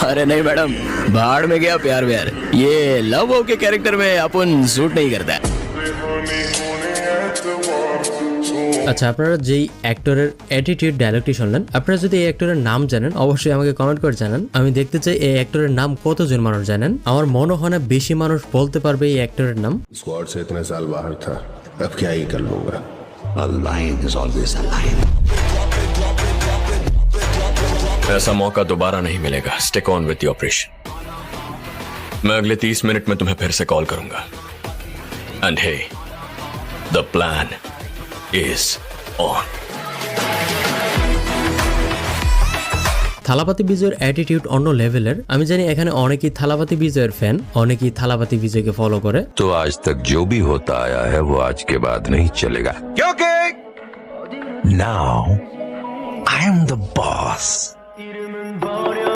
अरे नहीं मैडम, भाड़ में गया प्यार व्यार। ये लव के कैरेक्टर में अपन सूट नहीं करता है। আচ্ছা, আপনারা যেই অ্যাক্টরের অ্যাটিটিউড ডায়লগটি শুনলেন, আপনারা যদি এই অ্যাক্টরের নাম জানেন অবশ্যই আমাকে কমেন্ট করে জানান। আমি দেখতে চাই এই অ্যাক্টরের নাম কতজন মানুষ জানেন। আমার মনে হয় না বেশি মানুষ বলতে পারবে এই অ্যাক্টরের নাম। स्क्वाड से इतने साल बाहर था, अब क्या ही कर लूंगा। A lion is always a lion. ऐसा मौका दोबारा नहीं मिलेगा। Stick on with the operation. मैं अगले 30 मिनट में तुम्हें फिर से कॉल करूंगा। And hey, the plan is on. Thalapathy বিজয়ের অ্যাটিটিউড অন্য লেভেলের। আমি জানি এখানে অনেকেই থালাপাতি বিজয়ের ফ্যান, অনেকেই থালাপাতি বিজয়কে ফলো করে। तो आज तक जो भी होता आया है वो आज के बाद नहीं चलेगा, क्योंकि now I am the boss.